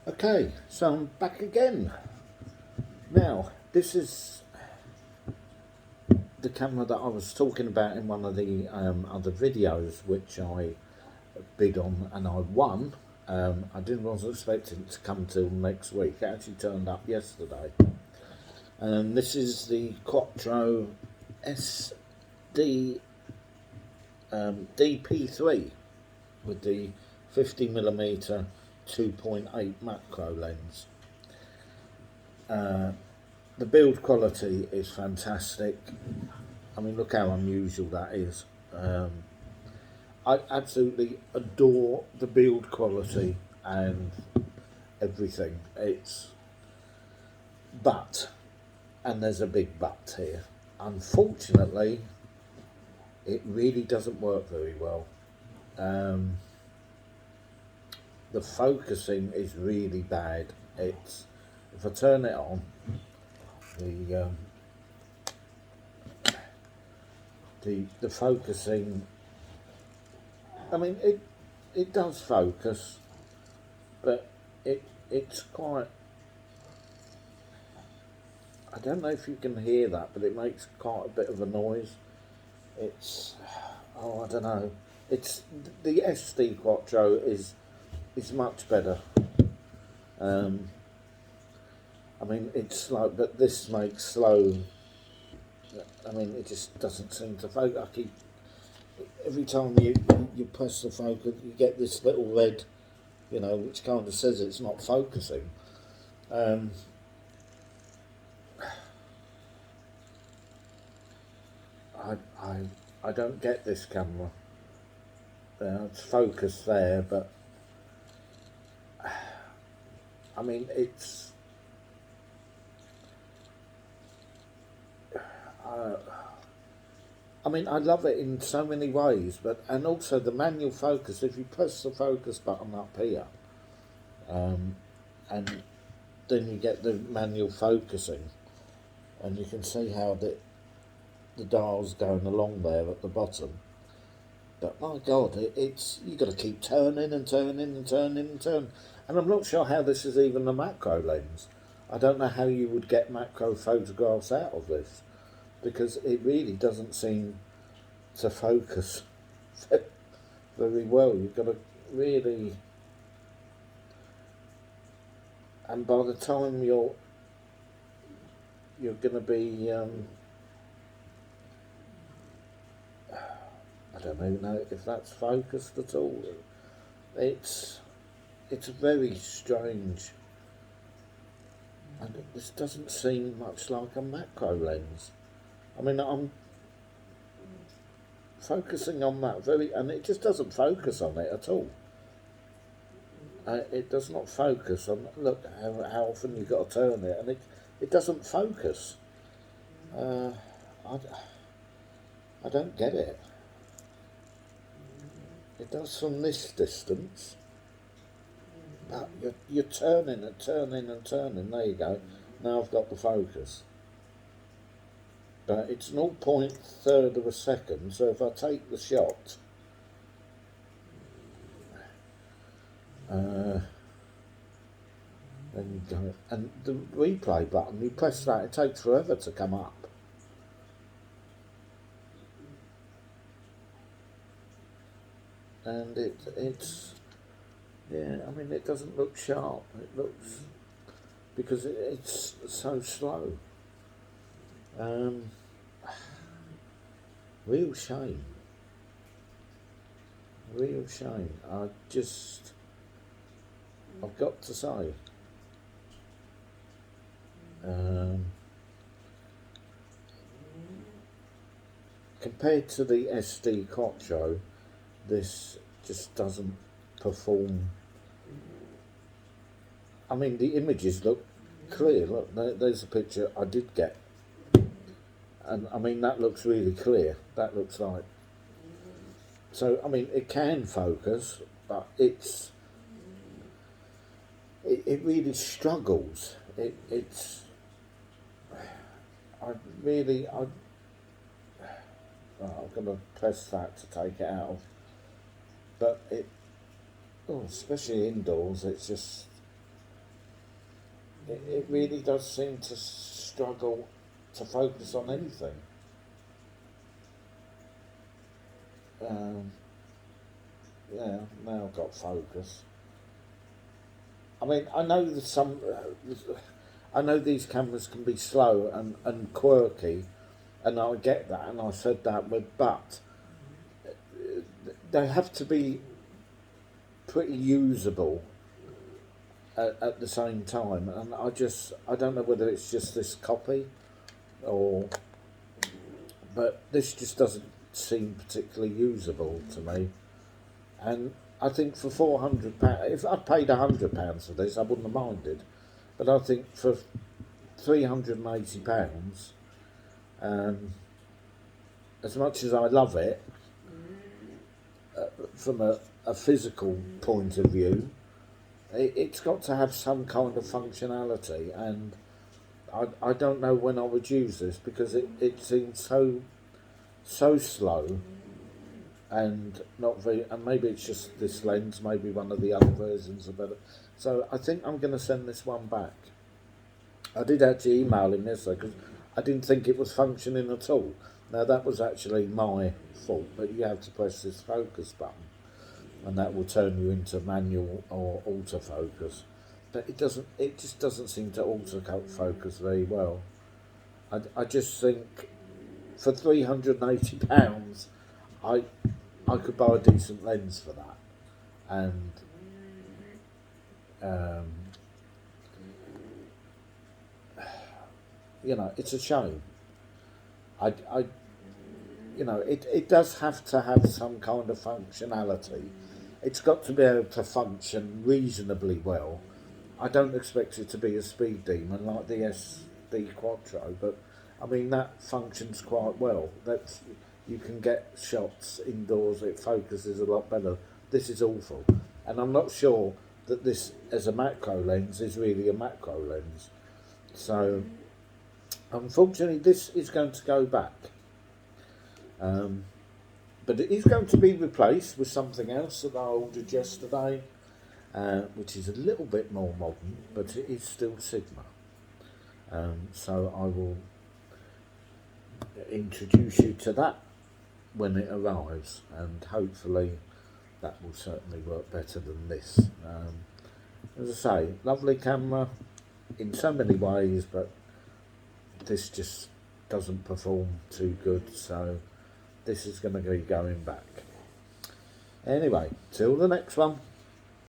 Okay, so I'm back again. Now, this is the camera that I was talking about in one of the other videos, which I bid on and I won. I wasn't expecting it to come till next week. It actually turned up yesterday. This is the Quattro SD dp3 with the 50mm 2.8 macro lens. The build quality is fantastic. I mean, look how unusual that is. I absolutely adore the build quality and everything. But, and there's a big but here, unfortunately, it really doesn't work very well. The focusing is really bad. If I turn it on, the focusing, I mean, it does focus, but it's quite, I don't know if you can hear that, but it makes quite a bit of a noise. I don't know. It's the SD Quattro is much better. I mean, it's like, but this makes slow. I mean, it just doesn't seem to focus. Every time you press the focus, you get this little red, which kind of says it's not focusing. I don't get this camera. It's focused there, but I mean, it's I mean, I love it in so many ways, and also the manual focus. If you press the focus button up here, and then you get the manual focusing, and you can see how the dial's going along there at the bottom. But my God, you've got to keep turning and turning and turning and turning. And I'm not sure how this is even a macro lens. I don't know how you would get macro photographs out of this, because it really doesn't seem to focus very well. You've got to really, and by the time you're going to be, I don't even know if that's focused at all. It's very strange, and this doesn't seem much like a macro lens. I mean, I'm focusing on that and it just doesn't focus on it at all. It does not focus on. Look how often you've got to turn it, and it doesn't focus. I don't get it. It does from this distance, but you're turning and turning and turning. There you go. Now I've got the focus. But it's 0.3 of a second, so if I take the shot, then you go, and the replay button, you press that, it takes forever to come up. And it's yeah, I mean, it doesn't look sharp. It looks, because it's so slow. Real shame. Real shame. I've got to say. Compared to the SD Quattro, this just doesn't perform. I mean, the images look clear. Look, there's a picture I did get. And I mean, that looks really clear. That looks like. So, I mean, it can focus, but it really struggles. I'm going to press that to take it out. But especially indoors, it's just it really does seem to struggle to focus on anything. Yeah, now I've got focus. I mean, I know that I know these cameras can be slow and quirky, and I get that, and I said that, but they have to be pretty usable at the same time, and I don't know whether it's just this copy, or, but this just doesn't seem particularly usable to me, and I think for £400, if I paid £100 for this, I wouldn't have minded, but I think for £380, as much as I love it, from a physical point of view, it's got to have some kind of functionality, and I don't know when I would use this, because it seems so slow and not very, and maybe it's just this lens, maybe one of the other versions are better. So I think I'm going to send this one back. I did actually email him yesterday because I didn't think it was functioning at all. Now that was actually my fault, but you have to press this focus button and that will turn you into manual or autofocus. But it just doesn't seem to autofocus very well. I just think for £380 I could buy a decent lens for that, and you know, it's a shame. You know, it does have to have some kind of functionality. It's got to be able to function reasonably well. I don't expect it to be a speed demon like the SD Quattro, but I mean that functions quite well. You can get shots indoors. It focuses a lot better. This is awful, and I'm not sure that this as a macro lens is really a macro lens. So unfortunately, this is going to go back. But it is going to be replaced with something else that I ordered yesterday, which is a little bit more modern, but it is still Sigma. So I will introduce you to that when it arrives, and hopefully that will certainly work better tan this. As I say, lovely camera in so many ways, but this just doesn't perform too good, so this is going to be going back. Anyway, till the next one.